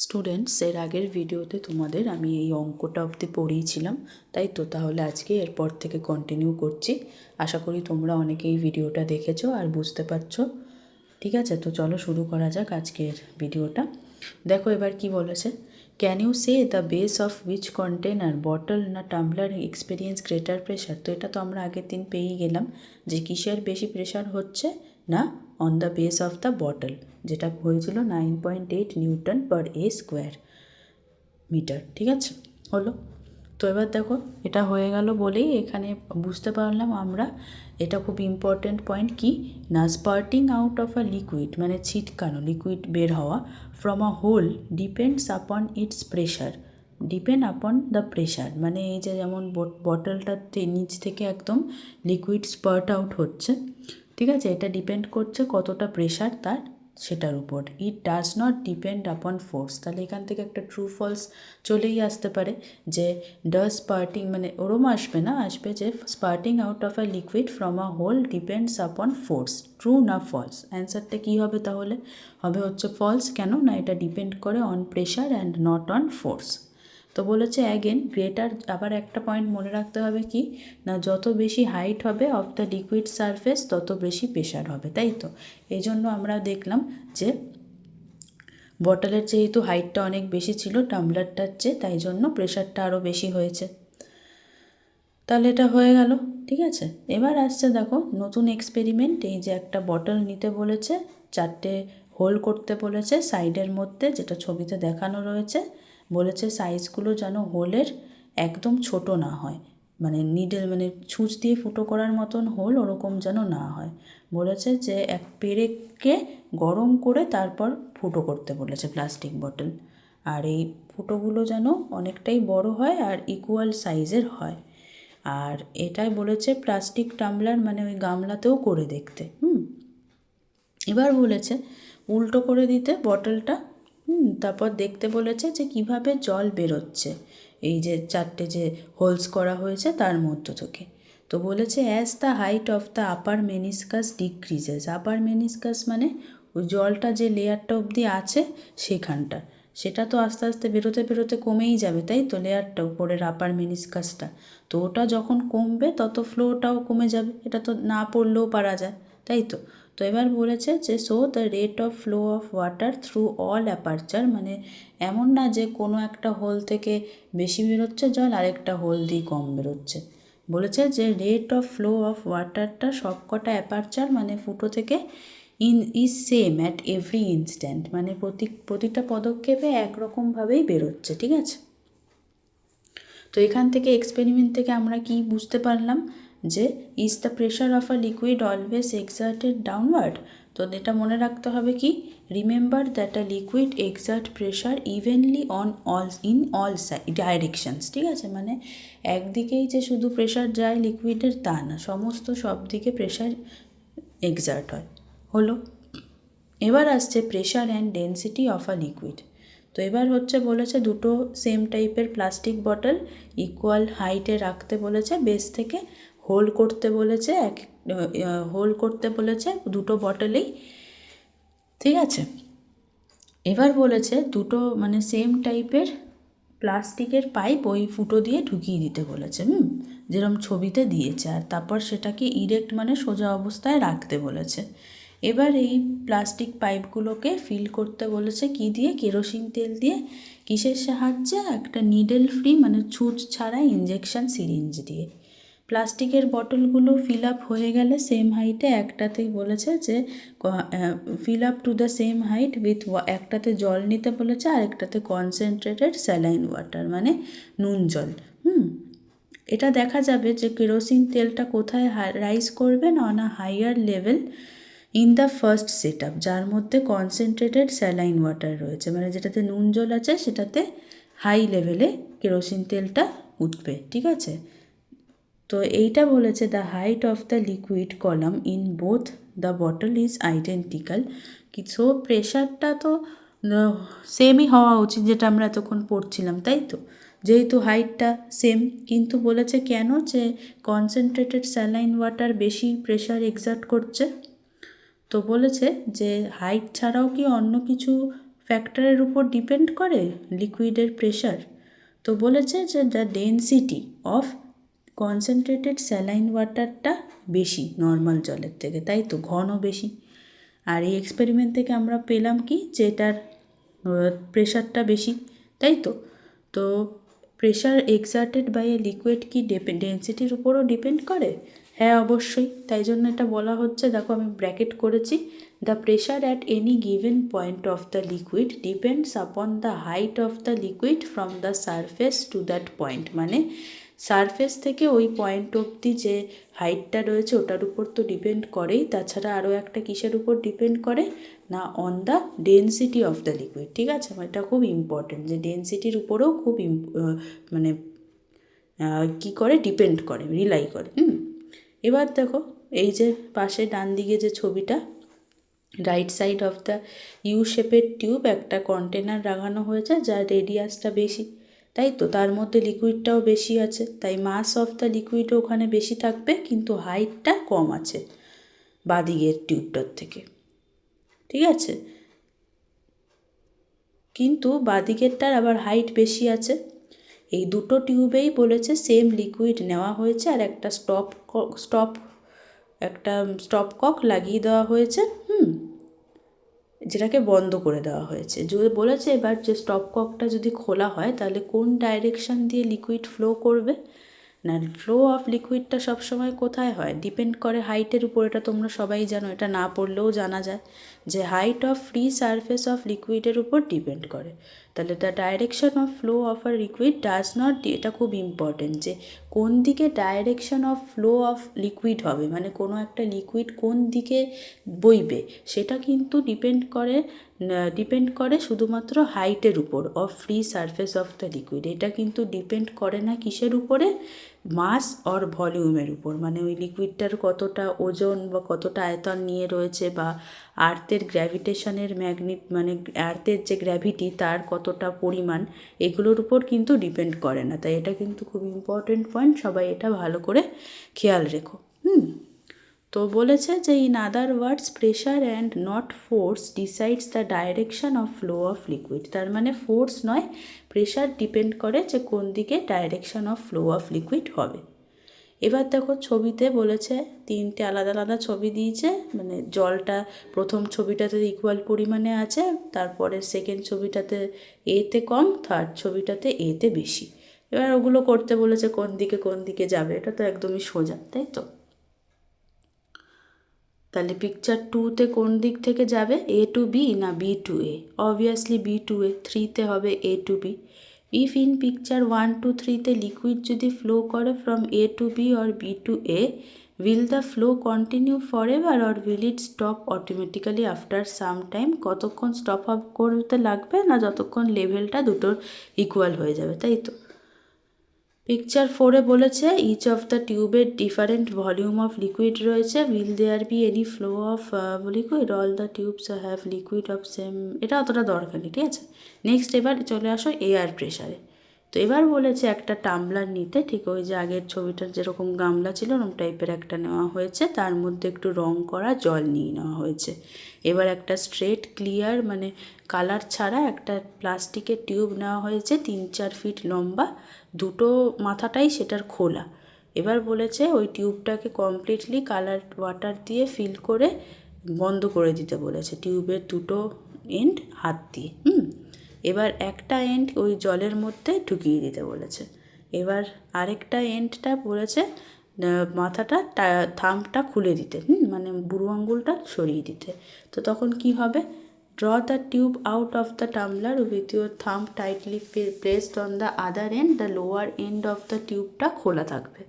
Students, এর আগের ভিডিওতে তোমাদের আমি এই অঙ্কটা অবধি পড়িয়েছিলাম, তাই তো। তাহলে আজকে এরপর থেকে কন্টিনিউ করছি। আশা করি তোমরা অনেকেই ভিডিওটা দেখেছো আর বুঝতে পারছো। ঠিক আছে, তো চলো শুরু করা যাক আজকের ভিডিওটা। দেখো এবার কি বলেছে, can you say the base of which container bottle না টাম্বলার এক্সপিরিয়েন্স গ্রেটার প্রেশার। তো এটা তো আমরা আগের দিন পেয়েই গেলাম যে কিসের বেশি প্রেশার হচ্ছে না, on the base of the bottle, যেটা হয়েছিল 9.8 নিউটন পার এ স্কোয়ার মিটার। ঠিক আছে, হলো। তো এবার দেখো এটা হয়ে গেল বলেই এখানে বুঝতে পারলাম আমরা, এটা খুব ইম্পর্ট্যান্ট পয়েন্ট কি না, spurting out of a liquid মানে ছিটকানো লিকুইড বের হওয়া from a hole depends upon its pressure. Depend upon the pressure মানে এই যে যেমন বটলটার নিচ থেকে একদম লিকুইড স্পার্ট আউট হচ্ছে, ঠিক আছে, এটা ডিপেন্ড করছে কতটা প্রেশার তার সেটার উপর। ইট ডাজ নট ডিপেন্ড আপন ফোর্স। তাহলে এখান থেকে একটা ট্রু ফলস চলেই আসতে পারে যে ডাজ স্পার্টিং মানে ওরম আসবে না, আসবে যে spurting out of a liquid from a hole depends upon force. True না ফলস? অ্যান্সারটা কী হবে তাহলে? হবে হচ্ছে ফলস। কেন না, এটা ডিপেন্ড করে on pressure and not on force. তো বলেছে অ্যাগেন গ্রেটার, আবার একটা পয়েন্ট মনে রাখতে হবে কি না, যত বেশি হাইট হবে অফ দ্য লিকুইড সারফেস তত বেশি প্রেশার হবে, তাই তো। এই জন্য আমরা দেখলাম যে বটলের যেহেতু হাইটটা অনেক বেশি ছিল টাম্বলারটার চেয়ে, তাই জন্য প্রেশারটা আরও বেশি হয়েছে। তাহলে এটা হয়ে গেল, ঠিক আছে। এবার আসছে দেখো নতুন এক্সপেরিমেন্ট। এই যে একটা বটল নিতে বলেছে, 4টে হোল করতে বলেছে সাইডের মধ্যে, যেটা ছবিতে দেখানো রয়েছে। বলেছে সাইজগুলো যেন হোলের একদম ছোট না হয়, মানে নিডেল মানে ছুঁচ দিয়ে ফুটো করার মতন হোল ওরকম যেন না হয়। বলেছে যে এক পেরেককে গরম করে তারপর ফুটো করতে বলেছে প্লাস্টিক বটল, আর এই ফুটোগুলো যেন অনেকটাই বড় হয় আর ইকুয়াল সাইজের হয়। আর এটাই বলেছে প্লাস্টিক টাম্বলার মানে ওই গামলাতেও করে দেখতে। এবার বলেছে উল্টো করে দিতে বটলটা, তারপর দেখতে বলেছে যে কিভাবে জল বেরোচ্ছে এই যে 4টে যে হোলস করা হয়েছে তার মধ্য থেকে। তো বলেছে as the height of the upper meniscus decreases. Upper meniscus মানে ওই জলটা যে লেয়ারটা অবধি আছে সেখানটা, সেটা তো আস্তে আস্তে বেরোতে বেরোতে কমেই যাবে, তাই তো। লেয়ারটা উপরের আপার মেনিসকাসটা, তো ওটা যখন কমবে তত ফ্লোটাও কমে যাবে। এটা তো না পড়লেও পারা যায়, তাই তো। তো এবার বলেছে যে so the rate of flow of water through all aperture, মানে এমন না যে কোনো একটা হোল থেকে বেশি বেরোচ্ছে জল আরেকটা হোল দিয়ে কম বেরোচ্ছে। বলেছে যে রেট অফ ফ্লো অফ ওয়াটারটা সব কটা অ্যাপারচার মানে ফুটো থেকে is same at every instant, মানে প্রতিটা পদক্ষেপে একরকমভাবেই বেরোচ্ছে, ঠিক আছে। তো এখান থেকে এক্সপেরিমেন্ট থেকে আমরা কি বুঝতে পারলাম যে is the pressure of a liquid always exerted downward. তো এটা মনে রাখতে হবে কি, remember that a liquid excerpt pressure evenly on all directions, ঠিক আছে। মানে একদিকেই যে শুধু প্রেশার যায় লিকুইডের তা না, সমস্ত সব দিকে প্রেশার এক্সার্ট হয়। হলো। এবার আসছে pressure and density of a liquid. তো এবার হচ্ছে বলেছে দুটো সেম টাইপের প্লাস্টিক বটল ইকুয়াল হাইটে রাখতে বলেছে, বেস থেকে হোল করতে বলেছে, হোল করতে বলেছে দুটো বটলেই, ঠিক আছে। এবার বলেছে দুটো মানে সেম টাইপের প্লাস্টিকের পাইপ ওই ফুটো দিয়ে ঢুকিয়ে দিতে বলেছে, যেরকম ছবিতে দিয়েছে, আর তারপর সেটাকে ইরেক্ট মানে সোজা অবস্থায় রাখতে বলেছে। এবার এই প্লাস্টিক পাইপগুলোকে ফিল করতে বলেছে কি দিয়ে, কেরোসিন তেল দিয়ে। কিসের সাহায্যে? একটা নিডেল ফ্রি মানে ছুঁচ ছাড়া ইনজেকশন সিরিঞ্জ দিয়ে। প্লাস্টিকের বটলগুলো ফিল আপ হয়ে গেলে সেম হাইটে, একটাতেই বলেছে যে fill up to the same height with, একটাতে জল নিতে বলেছে আর একটাতে কনসেন্ট্রেটেড স্যালাইন ওয়াটার মানে নুন জল। এটা দেখা যাবে যে কেরোসিন তেলটা কোথায় রাইজ করবে না, on a higher level in the first set up, যার মধ্যে কনসেন্ট্রেটেড স্যালাইন ওয়াটার রয়েছে, মানে যেটাতে নুন জল আছে সেটাতে হাই লেভেলে কেরোসিন তেলটা উঠবে, ঠিক আছে। তো এইটা বলেছে the height of the liquid column in both the bottle is identical. So প্রেশারটা তো সেমই হওয়া উচিত, যেটা আমরা এতক্ষণ পড়ছিলাম, তাই তো। যেহেতু হাইটটা সেম, কিন্তু বলেছে কেন যে কনসেন্ট্রেটেড স্যালাইন ওয়াটার বেশি প্রেশার এক্সার্ট করছে। তো বলেছে যে হাইট ছাড়াও কি অন্য কিছু ফ্যাক্টরের উপর ডিপেন্ড করে লিকুইডের প্রেশার? তো বলেছে যে the density of concentrated saline ওয়াটারটা বেশি নর্মাল জলের থেকে, তাই তো, ঘন বেশি। আর এই এক্সপেরিমেন্ট থেকে আমরা পেলাম কি, যে এটার প্রেশারটা বেশি, তাই তো। তো pressure exerted by a liquid কি ডেনসিটির উপরও ডিপেন্ড করে? হ্যাঁ, অবশ্যই। তাই জন্য এটা বলা হচ্ছে, দেখো আমি ব্র্যাকেট করেছি, the pressure at any given point of the liquid depends upon the height of the liquid from the surface to that point. মানে সারফেস থেকে ওই পয়েন্ট অবধি যে হাইটটা রয়েছে ওটার উপর তো ডিপেন্ড করেই, তাছাড়া আরও একটা কিসের উপর ডিপেন্ড করে না, on the density of the liquid. ঠিক আছে, এটা খুব ইম্পর্টেন্ট যে ডেনসিটির উপরেও খুব মানে কী করে, ডিপেন্ড করে, রিলাই করে। এবার দেখো এই যে পাশে ডান দিকে যে ছবিটা, right side of the U শেপের টিউব, একটা কন্টেনার লাগানো হয়েছে যার রেডিয়াসটা বেশি, তাই তো, তার মধ্যে লিকুইডটাও বেশি আছে, তাই মাস অফ দ্য লিকুইডও ওখানে বেশি থাকবে, কিন্তু হাইটটা কম আছে বাঁদিকের টিউবটার থেকে। ঠিক আছে, কিন্তু বাঁদিকেরটার আবার হাইট বেশি আছে। এই দুটো টিউবেই বলেছে সেম লিকুইড নেওয়া হয়েছে, আর একটা স্টপ কক লাগিয়ে দেওয়া হয়েছে, যেটাকে বন্ধ করে দেওয়া হয়েছে। যদি বলেছে এবার যে স্টপ ককটা যদি খোলা হয় তাহলে কোন ডাইরেকশান দিয়ে লিকুইড ফ্লো করবে, না ফ্লো অফ লিকুইডটা সবসময় কোথায় হয়, ডিপেন্ড করে হাইটের উপর। এটা তোমরা সবাই জানো, এটা না পড়লেও জানা যায় যে height of free surface of লিকুইডের উপর ডিপেন্ড করে। তাহলে the direction of flow of a liquid does not, এটা খুব ইম্পর্টেন্ট, যে কোন দিকে direction of flow of liquid হবে, মানে কোনো একটা লিকুইড কোন দিকে বইবে, সেটা কিন্তু ডিপেন্ড করে শুধুমাত্র হাইটের উপর of free surface of the liquid. এটা কিন্তু ডিপেন্ড করে না কিসের উপরে, মাস অর ভলিউমের উপর, মানে ওই লিকুইডটার কতটা ওজন বা কতটা আয়তন নিয়ে রয়েছে, বা আর্থের গ্র্যাভিটেশনের মানে আর্থের যে গ্র্যাভিটি তার কতটা পরিমাণ, এগুলোর উপর কিন্তু ডিপেন্ড করে না। তাই এটা কিন্তু খুব ইম্পর্টেন্ট পয়েন্ট, সবাই এটা ভালো করে খেয়াল রেখো। তো বলেছে যে in other words pressure and not force decides the direction of flow of liquid. তার মানে ফোর্স নয়, প্রেশার ডিপেন্ড করে যে কোন দিকে direction of flow of liquid হবে। এবার দেখো ছবিতে বলেছে তিনটে আলাদা আলাদা ছবি দিয়েছে, মানে জলটা প্রথম ছবিটাতে ইকুয়াল পরিমাণে আছে, তারপরে সেকেন্ড ছবিটাতে এতে কম, থার্ড ছবিটাতে এতে বেশি। এবার ওগুলো করতে বলেছে কোন দিকে যাবে, এটা তো একদমই সোজা, তাই তো। তাহলে পিকচার 2তে কোন দিক থেকে যাবে, এ টু বি না B to A? Obviously B to A. 3তে হবে A to B. If in picture 1 to 3তে লিকুইড যদি ফ্লো করে from A to B or B to A, will the flow continue for ever or will it stop automatically after some time? কতক্ষণ stop up করতে লাগবে, না যতক্ষণ লেভেলটা দুটোর ইকুয়াল হয়ে যাবে, তাই তো। পিকচার 4এ বলেছে ইচ অফ দ্য টিউবের ডিফারেন্ট ভলিউম অফ লিকুইড রয়েছে, will there be any flow of liquid, all the tubes have liquid of same. এটা অতটা দরকার নেই, ঠিক আছে। নেক্সট এবার চলে আসো এয়ার প্রেশারে। তো এবার বলেছে একটা টাম্বলার নিতে, ঠিক ওই যে আগের ছবিটার যেরকম গামলা ছিল ওরকম টাইপের একটা নেওয়া হয়েছে, তার মধ্যে একটু রং করা জল নিয়ে নেওয়া হয়েছে। এবার একটা স্ট্রেট ক্লিয়ার মানে কালার ছাড়া একটা প্লাস্টিকের টিউব নেওয়া হয়েছে 3-4 ফিট লম্বা, দুটো মাথাটাই সেটার খোলা। এবার বলেছে ওই টিউবটাকে কমপ্লিটলি কালার ওয়াটার দিয়ে ফিল করে বন্ধ করে দিতে বলেছে, টিউবের দুটো এন্ড হাত দিয়ে। এবার একটা এন্ড ওই জলের মধ্যে ঢুকিয়ে দিতে বলেছে। এবার আরেকটা এন্ডটা বলেছে মাথাটা থাম্বটা খুলে দিতে, মানে বুড়ো আঙুলটা সরিয়ে দিতে। তো তখন কি হবে, draw the tube out of the tumbler with your thumb tightly placed on the other end, the lower end of the টিউবটা খোলা থাকবে,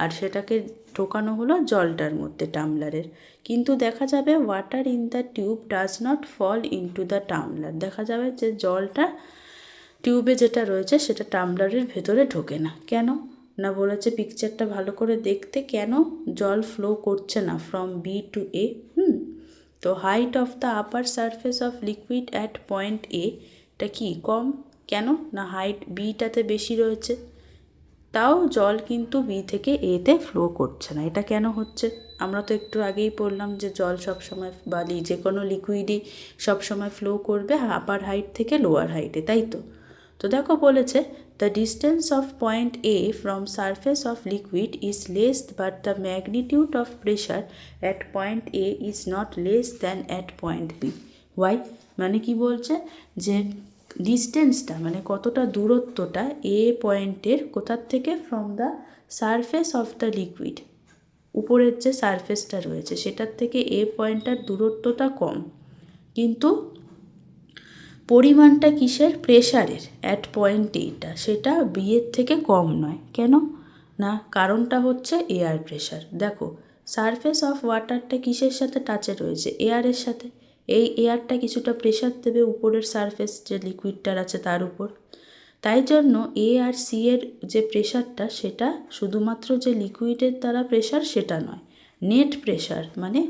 আর সেটাকে ঢোকানো হলো জলটার মধ্যে টাম্বলারের। কিন্তু দেখা যাবে water in the tube does not fall into the tumbler. দেখা যাবে যে জলটা টিউবে যেটা রয়েছে সেটা টাম্বলারের ভেতরে ঢোকে না। কেন না বলেছে পিকচারটা ভালো করে দেখতে, কেন জল ফ্লো করছে না ফ্রম বি টু এ। তো height of the upper surface of liquid at point A, এটা কি কম, কেন না হাইট বিটাতে বেশি রয়েছে, তাও জল কিন্তু বি থেকে এতে ফ্লো করছে না। এটা কেন হচ্ছে? আমরা তো একটু আগেই পড়লাম যে জল সবসময় বা যে কোনো লিকুইডই সবসময় ফ্লো করবে আপার হাইট থেকে লোয়ার হাইটে, তাই তো? তো দেখো বলেছে the distance of point A from surface of liquid is less but the magnitude of pressure at point A is not less than at point B. Why? মানে কি বলছে যে ডিস্টেন্সটা মানে কতটা দূরত্বটা এ পয়েন্টের কোথার থেকে, from the surface of the liquid, উপরের যে সারফেসটা রয়েছে সেটার থেকে এ পয়েন্টটার দূরত্বটা কম, কিন্তু পরিমাণটা কিসের? প্রেশারের অ্যাট পয়েন্ট এইটা, সেটা বি এর থেকে কম নয়। কেন না? কারণটা হচ্ছে এয়ার প্রেশার। দেখো সারফেস অফ ওয়াটারটা কিসের সাথে টাচে রয়েছে? এয়ারের সাথে। এই এয়ারটা কিছুটা প্রেশার দেবে উপরের সারফেস যে লিকুইডটার আছে তার উপর। তাই জন্য এ আর সি এর যে প্রেশারটা সেটা শুধুমাত্র যে লিকুইডের দ্বারা প্রেশার সেটা নয়, নেট প্রেশার মানে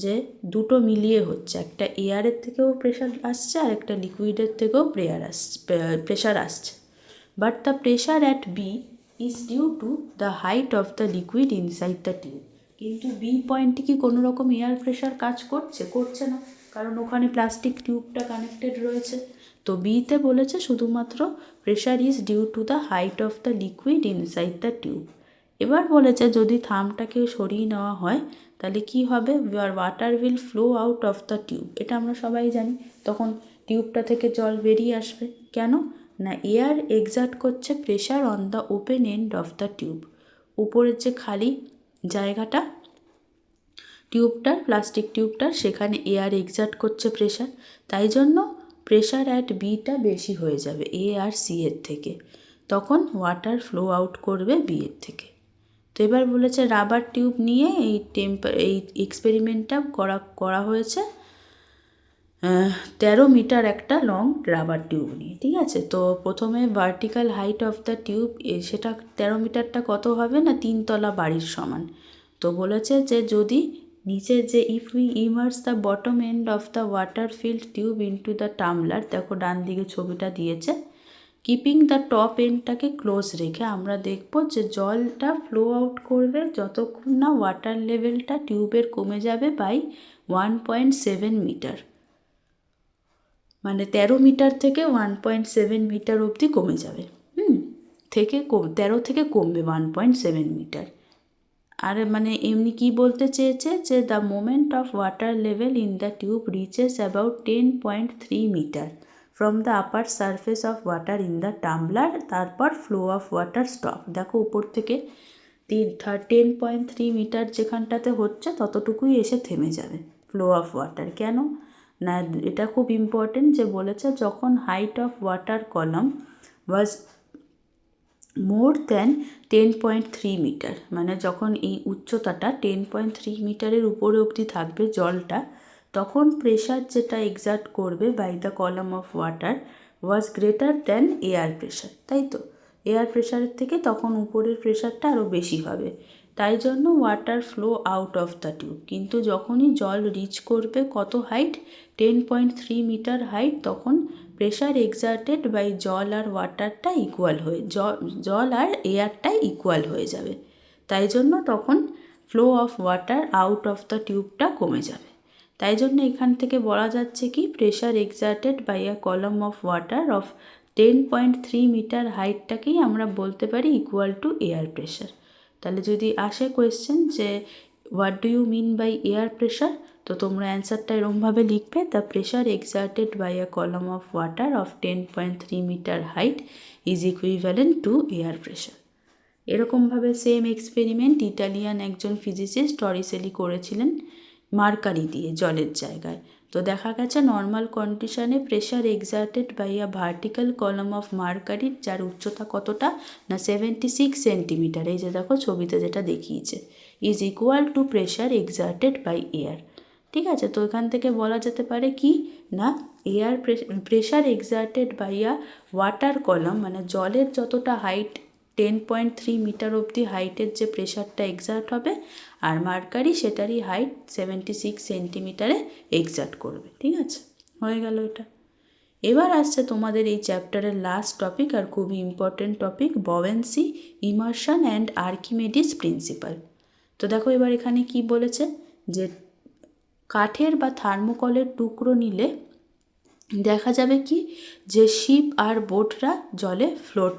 যে দুটো মিলিয়ে হচ্ছে, একটা এয়ারের থেকেও প্রেশার আসছে আর একটা লিকুইডের থেকেও প্রেশার আসছে। But the pressure at B is due to the height of the liquid inside the tube. কিন্তু বি পয়েন্টে কি কোনো রকম এয়ার প্রেশার কাজ করছে? করছে না, কারণ ওখানে প্লাস্টিক টিউবটা কানেক্টেড রয়েছে। তো বিতে বলেছে শুধুমাত্র pressure is due to the height of the liquid inside the tube. এবার বলেছে যদি থামটাকে সরিয়ে নেওয়া হয় তাহলে কি হবে? Water will flow out of the tube. এটা আমরা সবাই জানি, তখন টিউবটা থেকে জল বেরিয়ে আসবে। কেন না? এয়ার এক্সার্ট করছে pressure on the open and of the tube, উপরের যে খালি জায়গাটা টিউবটার, প্লাস্টিক টিউবটার, সেখানে এয়ার এক্সার্ট করছে প্রেশার, তাই জন্য প্রেশার অ্যাট বিটা বেশি হয়ে যাবে এ আর সি এর থেকে, তখন ওয়াটার ফ্লো আউট করবে বি এর থেকে। তো এবার বলেছে রাবার টিউব নিয়ে এই এক্সপেরিমেন্টটা করা হয়েছে 13 মিটার একটা লং রাবার টিউব নিয়ে। ঠিক আছে, তো প্রথমে vertical height of the tube সেটা 13 মিটারটা কত হবে না 3 তলা বাড়ির সমান। তো বলেছে যে যদি নিচের যে if we immerse the bottom end of the water filled tube into the tumbler, দেখো ডান দিকে ছবিটা দিয়েছে, কিপিং দ্য টপ এন্ডটাকে ক্লোজ রেখে আমরা দেখব যে জলটা ফ্লো আউট করবে যতক্ষণ না ওয়াটার লেভেলটা টিউবের কমে যাবে বাই 1.7 মিটার, মানে 13 মিটার থেকে 1.7 মিটার অবধি কমে যাবে। 13 থেকে কমবে 1.7 মিটার। আর মানে এমনি কি বলতে চেয়েছে যে the moment of water level in the tube reaches about 10.3 metre from the upper surface of water in the tumbler, তারপর ফ্লো অফ ওয়াটার স্টপ। দেখো উপর থেকে 10.3 মিটার যেখানটাতে হচ্ছে ততটুকুই এসে থেমে যাবে ফ্লো অফ ওয়াটার। কেন না? এটা খুব ইম্পর্টেন্ট যে বলেছে যখন height of water column was more than 10.3 metre, মানে যখন এই উচ্চতাটা 10.3 মিটারের উপরে অবধি থাকবে জলটা, তখন প্রেশার যেটা এক্সার্ট করবে by the column of water was greater than air pressure. তাই তো, এয়ার প্রেশারের থেকে তখন উপরের প্রেশারটা আরও বেশি হবে, তাই জন্য water flow out of the tube. কিন্তু যখনই জল রিচ করবে কত হাইট? 10.3 মিটার হাইট, তখন প্রেশার এক্সার্টেড বাই জল আর ওয়াটারটা ইকুয়াল হয়ে জল আর এয়ারটা ইকুয়াল হয়ে যাবে, তাই জন্য তখন flow of water out of the টিউবটা কমে যাবে। তাই জন্য এখান থেকে বলা যাচ্ছে কি pressure exerted by a column of water of 10.3 metre হাইটটাকেই আমরা বলতে পারি ইকুয়াল টু এয়ার প্রেশার। তাহলে যদি আসে কোয়েশ্চেন যে what do you mean by air pressure, তো তোমরা অ্যান্সারটা এরমভাবে লিখবে the pressure exerted by a column of water of 10.3 metre height is equivalent to air pressure. এরকমভাবে সেম এক্সপেরিমেন্ট ইটালিয়ান একজন ফিজিসিস্ট টরিসেলি করেছিলেন মার্কারি দিয়ে জলের জায়গায়। তো দেখা গেছে নর্মাল কন্ডিশনে pressure exerted by a vertical column of mercury, যার উচ্চতা কতটা না 76 সেন্টিমিটার, এই যে দেখো ছবিতে যেটা দেখিয়েছে, is equal to pressure exerted by air. ঠিক আছে, তো এখান থেকে বলা যেতে পারে কি না air pressure exerted by a water column, মানে জলের যতটা হাইট 10.3 মিটার অবধি হাইটের যে প্রেশারটা এক্সার্ট হবে, আর মার্কারি সেটারই হাইট 76 সেন্টিমিটারে এক্সার্ট করবে। ঠিক আছে, হয়ে গেল এটা। এবার আসছে তোমাদের এই চ্যাপ্টারের লাস্ট টপিক আর খুবই important topic, buoyancy, immersion and Archimedes principle. তো দেখো এবার এখানে কি বলেছে, যে কাঠের বা থার্মোকলের টুকরো নিলে দেখা যাবে কি, যে শিপ আর বোটরা জলে ফ্লোট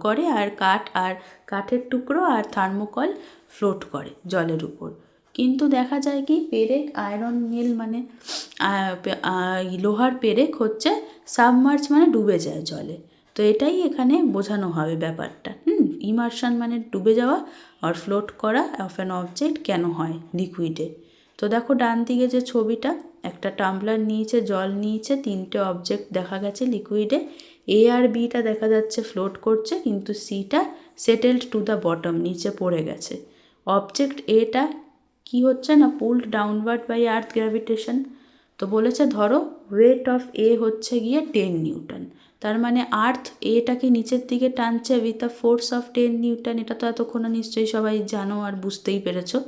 করে, আর কাঠের টুকরো আর থার্মোকল ফ্লোট করে জলের উপর। কিন্তু দেখা যায় কি, পেরেক, আয়রন মিল মানে লোহার পেরেক হচ্ছে সাবমার্জ মানে ডুবে যায় জলে। তো এটাই এখানে বোঝানো হবে ব্যাপারটা। ইমার্শন মানে ডুবে যাওয়া, আর ফ্লোট করা অফ অ্যান অবজেক্ট কেন হয় লিকুইডে। তো দেখো ডান দিকে যে ছবিটা, একটা টাম্বলার নিয়েছে, জল নিয়েছে, 3টে অবজেক্ট দেখা গেছে লিকুইডে। এ আর বিটা দেখা যাচ্ছে ফ্লোট করছে, কিন্তু সিটা সেটেলড টু দ্য বটম, নিচে পড়ে গেছে। অবজেক্ট এটা কি হচ্ছে না, pulled downward by earth gravitation. তো বলেছে ধরো ওয়েট অফ এ হচ্ছে গিয়ে 10 নিউটন, তার মানে আর্থ এটাকে নিচের দিকে টানছে with a force of 10 Newton. এটা তো এতক্ষণ নিশ্চয়ই সবাই জানো আর বুঝতেই পেরেছো।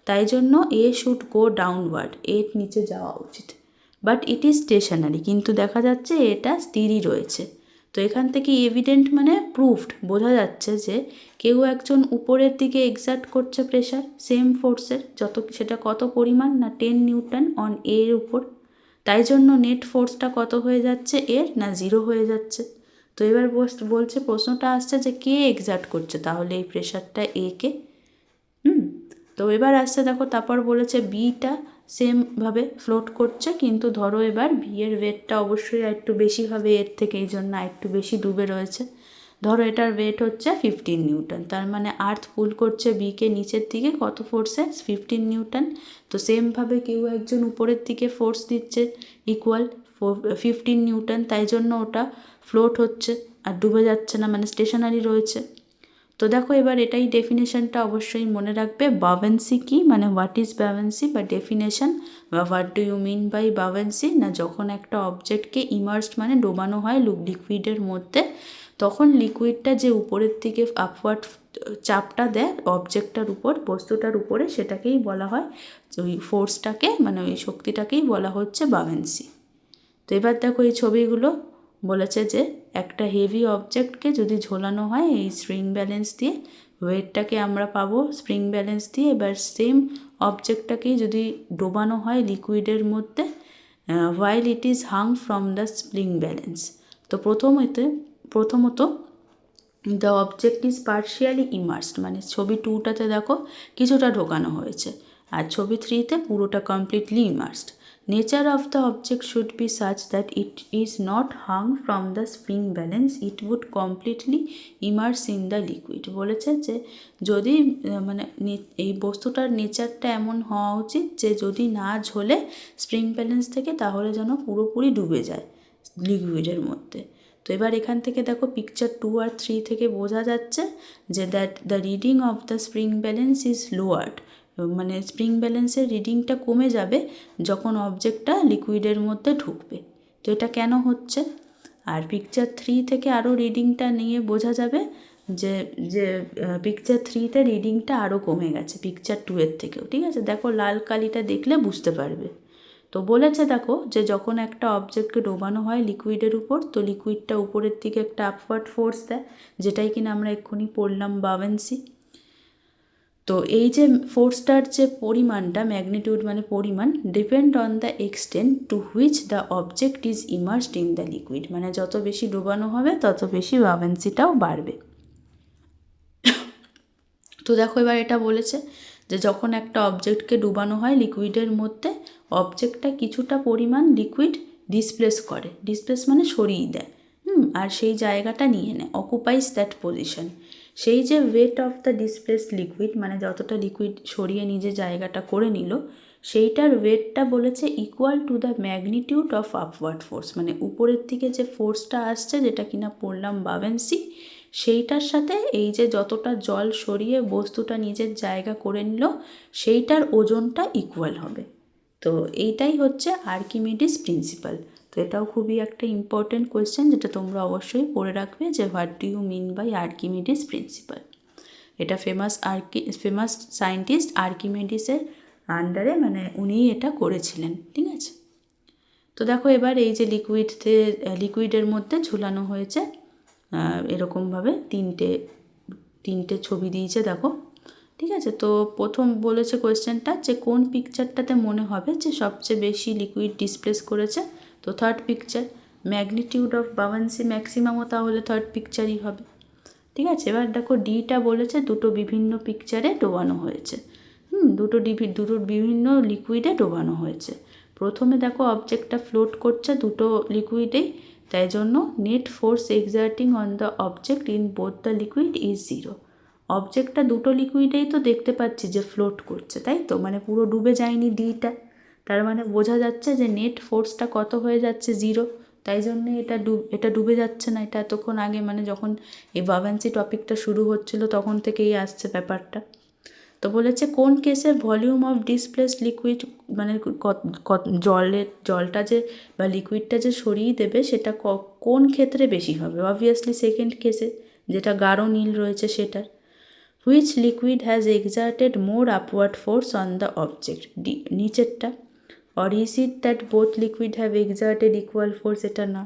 তাই জন্য এ শুড গো ডাউনওয়ার্ড, এর নিচে যাওয়া উচিত। বাট ইট ইজ স্টেশনারি, কিন্তু দেখা যাচ্ছে এটা স্থিরই রয়েছে। তো এখান থেকে এভিডেন্ট মানে প্রুফড, বোঝা যাচ্ছে যে কেউ একজন উপরের দিকে এক্সার্ট করছে প্রেশার সেম ফোর্সের, সেটা কত পরিমাণ না 10 নিউটন অন এর উপর। তাই জন্য নেট ফোর্সটা কত হয়ে যাচ্ছে এর না 0 হয়ে যাচ্ছে। তো এবার বলছে, প্রশ্নটা আসছে যে কে এক্সার্ট করছে তাহলে এই প্রেশারটা এ কে। তো এবার আসছে দেখো, তারপর বলেছে বিটা সেমভাবে ফ্লোট করছে, কিন্তু ধরো এবার বি এর ওয়েটটা অবশ্যই একটু বেশি হবে এর থেকে, এই জন্য একটু বেশি ডুবে রয়েছে। ধরো এটার ওয়েট হচ্ছে 15 নিউটন, তার মানে আর্থ পুল করছে বিকে নিচের দিকে কত ফোর্সে, 15 নিউটন। তো সেমভাবে কেউ একজন উপরের দিকে ফোর্স দিচ্ছে ইকুয়াল 15 নিউটন, তাই জন্য ওটা ফ্লোট হচ্ছে আর ডুবে যাচ্ছে না, মানে স্টেশনারি রয়েছে। তো দেখো এবার এটাই ডেফিনেশনটা অবশ্যই মনে রাখবে। বাভেন্সি কি, মানে হোয়াট ইজ বাভেন্সি বা ডেফিনেশন, বা what do you mean by buoyancy, না যখন একটা অবজেক্টকে ইমার্সড মানে ডোবানো হয় লিকুইডের মধ্যে, তখন লিকুইডটা যে উপরের দিকে আপওয়ার্ড চাপটা দেয় অবজেক্টটার উপর, বস্তুটার উপরে, সেটাকেই বলা হয়, ওই ফোর্সটাকে মানে ওই শক্তিটাকেই বলা হচ্ছে বাভেন্সি। তো এবার দেখো এই ছবিগুলো বলেছে যে একটা হেভি অবজেক্টকে যদি ঝোলানো হয় এই স্প্রিং ব্যালেন্স দিয়ে, ওয়েটটাকে আমরা পাবো স্প্রিং ব্যালেন্স দিয়ে। এবার সেম অবজেক্টটাকেই যদি ডোবানো হয় লিকুইডের মধ্যে, while it is hung from the spring balance. তো প্রথমত the object is partially immersed, মানে ছবি 2টাতে দেখো কিছুটা ঢোকানো হয়েছে, আর ছবি 3তে পুরোটা completely immersed. Nature of the object should be such that it is not hung from the spring balance, it would completely immerse in the liquid. বলেছে যে যদি মানে এই বস্তুটার নেচারটা এমন হওয়া উচিত যে যদি না ঝোলে স্প্রিং ব্যালেন্স থেকে, তাহলে যেন পুরোপুরি ডুবে যায় লিকুইডের মধ্যে। তো এবার এখান থেকে দেখো পিকচার 2 আর 3 থেকে বোঝা যাচ্ছে যে that the reading of the spring balance is lowered, মানে স্প্রিং ব্যালেন্সের রিডিংটা কমে যাবে যখন অবজেক্টটা লিকুইডের মধ্যে ঢুকবে। তো এটা কেন হচ্ছে, আর পিকচার 3 থেকে আরও রিডিংটা নিয়ে বোঝা যাবে যে যে পিকচার 3তে রিডিংটা আরও কমে গেছে পিকচার 2 থেকেও। ঠিক আছে, দেখো লাল কালিটা দেখলে বুঝতে পারবে। তো বলেছে দেখো যে যখন একটা অবজেক্টকে ডোবানো হয় লিকুইডের উপর, তো লিকুইডটা উপরের দিকে একটা আপওয়ার্ড ফোর্স দেয়, যেটাই কিনা আমরা এক্ষুনি পড়লাম বাভেন্সি। তো এই যে ফোর্সটার যে পরিমাণটা, ম্যাগনিটিউড মানে পরিমাণ, depend on the extent to which the object is immersed in the liquid, মানে যত বেশি ডোবানো হবে তত বেশি বাভেন্সিটাও বাড়বে। তো দেখো এবার এটা বলেছে যে যখন একটা অবজেক্টকে ডুবানো হয় লিকুইডের মধ্যে, অবজেক্টটা কিছুটা পরিমাণ লিকুইড ডিসপ্লেস মানে সরিয়ে দেয়, আর সেই জায়গাটা নিয়ে নেয়, অকুপাইজ দ্যাট পজিশন। সেই যে weight of the displace liquid, মানে যতটা লিকুইড সরিয়ে নিজে জায়গাটা করে নিল, সেইটার ওয়েটটা বলেছে equal to the magnitude of upward force, মানে উপরের দিকে যে ফোর্সটা আসছে যেটা কিনা পড়লাম বাভেন্সি, সেইটার সাথে এই যে যতটা জল সরিয়ে বস্তুটা নিজের জায়গা করে নিল সেইটার ওজনটা ইকুয়াল হবে। তো এইটাই হচ্ছে আর্কিমিডিস প্রিন্সিপাল। তো এটাও খুবই একটা ইম্পর্টেন্ট কোয়েশ্চেন, যেটা তোমরা অবশ্যই পড়ে রাখবে যে what do you mean by Archimedes principle. এটা ফেমাস সায়েন্টিস্ট আর্কিমিডিসের আন্ডারে, মানে উনিই এটা করেছিলেন। ঠিক আছে, তো দেখো এবার এই যে লিকুইডের মধ্যে ঝুলানো হয়েছে এরকমভাবে তিনটে ছবি দিয়েছে দেখো, ঠিক আছে। তো প্রথম বলেছে কোয়েশ্চেনটা যে কোন পিকচারটাতে মনে হবে যে সবচেয়ে বেশি লিকুইড ডিসপ্লেস করেছে, তো থার্ড পিকচার। ম্যাগনিটিউড অফ বাভান্সি ম্যাক্সিমামও তাহলে থার্ড পিকচারই হবে, ঠিক আছে। এবার দেখো ডিটা বলেছে দুটো বিভিন্ন পিকচারে ডোবানো হয়েছে, দুটো বিভিন্ন লিকুইডে ডোবানো হয়েছে। প্রথমে দেখো অবজেক্টটা ফ্লোট করছে দুটো লিকুইডেই, তাই জন্য net force exerting on the object in both the liquid is 0। অবজেক্টটা দুটো লিকুইডেই তো দেখতে পাচ্ছি যে ফ্লোট করছে, তাই তো, মানে পুরো ডুবে যায়নি ডিটা, তার মানে বোঝা যাচ্ছে যে নেট ফোর্সটা কত হয়ে যাচ্ছে 0, তাই জন্যে এটা ডুবে যাচ্ছে না। এটা এতক্ষণ আগে মানে যখন এই বাভান্সি টপিকটা শুরু হচ্ছিল তখন থেকেই আসছে ব্যাপারটা। তো বলেছে কোন কেসে ভলিউম অফ ডিসপ্লেসড লিকুইড, মানে জলটা যে বা লিকুইডটা যে সরিয়ে দেবে সেটা কোন ক্ষেত্রে বেশি হবে, অবভিয়াসলি সেকেন্ড কেসে, যেটা গাঢ় নীল রয়েছে সেটার। Which liquid has exerted more upward force on the object, নিচেরটা। Or is it that both liquid have exerted equal force, এটা না।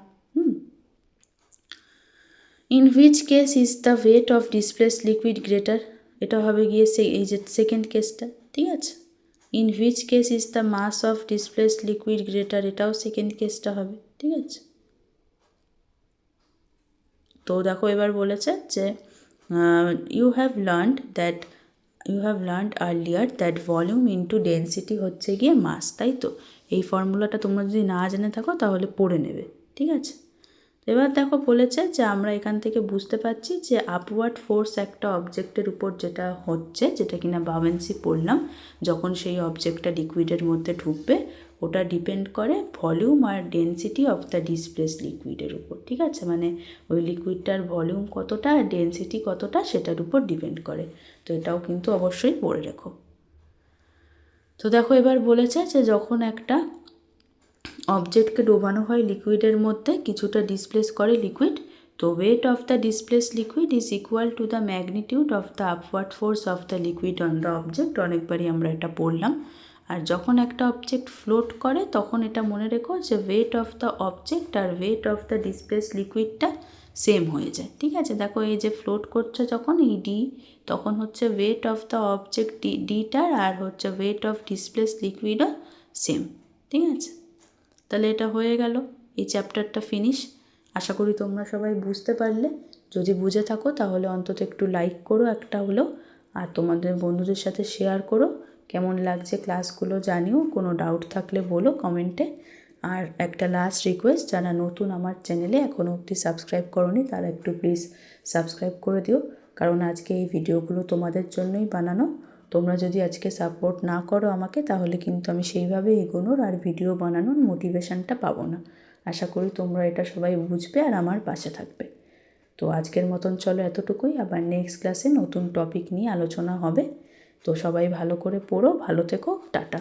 In which case is the weight of displaced liquid greater, এটা হবে গিয়ে এই যে সেকেন্ড কেসটা, ঠিক আছে। In which case is the mass of displaced liquid greater, এটাও সেকেন্ড কেসটা হবে, ঠিক আছে। তো দেখো এবার বলেছে যে you have learned earlier that volume into density হচ্ছে গিয়ে মাস, তাই তো। এই ফর্মুলাটা তোমরা যদি না জেনে থাকো তাহলে পড়ে নেবে, ঠিক আছে। এবার দেখো বলেছে যে আমরা এখান থেকে বুঝতে পারছি যে আপওয়ার্ড ফোর্স একটা অবজেক্টের উপর যেটা হচ্ছে, যেটা কিনা বাভান্সি পড়লাম, যখন সেই অবজেক্টটা লিকুইডের মধ্যে ঢুকবে ওটা ডিপেন্ড করে ভলিউম আর ডেন্সিটি অফ দ্য ডিসপ্লেস লিকুইডের উপর, ঠিক আছে। মানে ওই লিকুইডটার ভলিউম কতটা আর ডেন্সিটি কতটা সেটার উপর ডিপেন্ড করে। তো এটাও কিন্তু অবশ্যই পড়ে রেখো। তো দেখো এবার বলেছে যে যখন একটা অবজেক্টকে ডোবানো হয় লিকুইডের মধ্যে, কিছুটা ডিসপ্লেস করে লিকুইড, তো wait of the displace liquid is equal to the magnitude of the upward force of the liquid on the object. অনেকবারই আমরা এটা পড়লাম। আর যখন একটা অবজেক্ট ফ্লোট করে তখন এটা মনে রেখো যে ওয়েট অফ দ্য অবজেক্ট আর ওয়েট অফ দ্য ডিসপ্লেস লিকুইডটা সেম হয়ে যায়, ঠিক আছে। দেখো এই যে ফ্লোট করছে যখন এই ডি, তখন হচ্ছে ওয়েট অফ দ্য অবজেক্ট ডিটার আর হচ্ছে ওয়েট অফ ডিসপ্লেস লিকুইডও সেম, ঠিক আছে। তাহলে এটা হয়ে গেল, এই চ্যাপ্টারটা ফিনিশ। আশা করি তোমরা সবাই বুঝতে পারলে। যদি বুঝে থাকো তাহলে অন্তত একটু লাইক করো একটা হলেও, আর তোমাদের বন্ধুদের সাথে শেয়ার করো। কেমন লাগছে ক্লাসগুলো জানিও, কোনো ডাউট থাকলে বলো কমেন্টে। আর একটা লাস্ট রিকোয়েস্ট, যারা নতুন আমার চ্যানেলে এখনও অবধি সাবস্ক্রাইব করোনি তারা একটু প্লিজ সাবস্ক্রাইব করে দিও, কারণ আজকে এই ভিডিওগুলো তোমাদের জন্যই বানানো। তোমরা যদি আজকে সাপোর্ট না করো আমাকে তাহলে কিন্তু আমি সেইভাবে এগোনোর আর ভিডিও বানানোর মোটিভেশনটা পাবো না। আশা করি তোমরা এটা সবাই বুঝবে আর আমার পাশে থাকবে। তো আজকের মতন চলো এতটুকুই, আবার নেক্সট ক্লাসে নতুন টপিক নিয়ে আলোচনা হবে। তো সবাই ভালো করে পড়ো, ভালো থেকো, টাটা।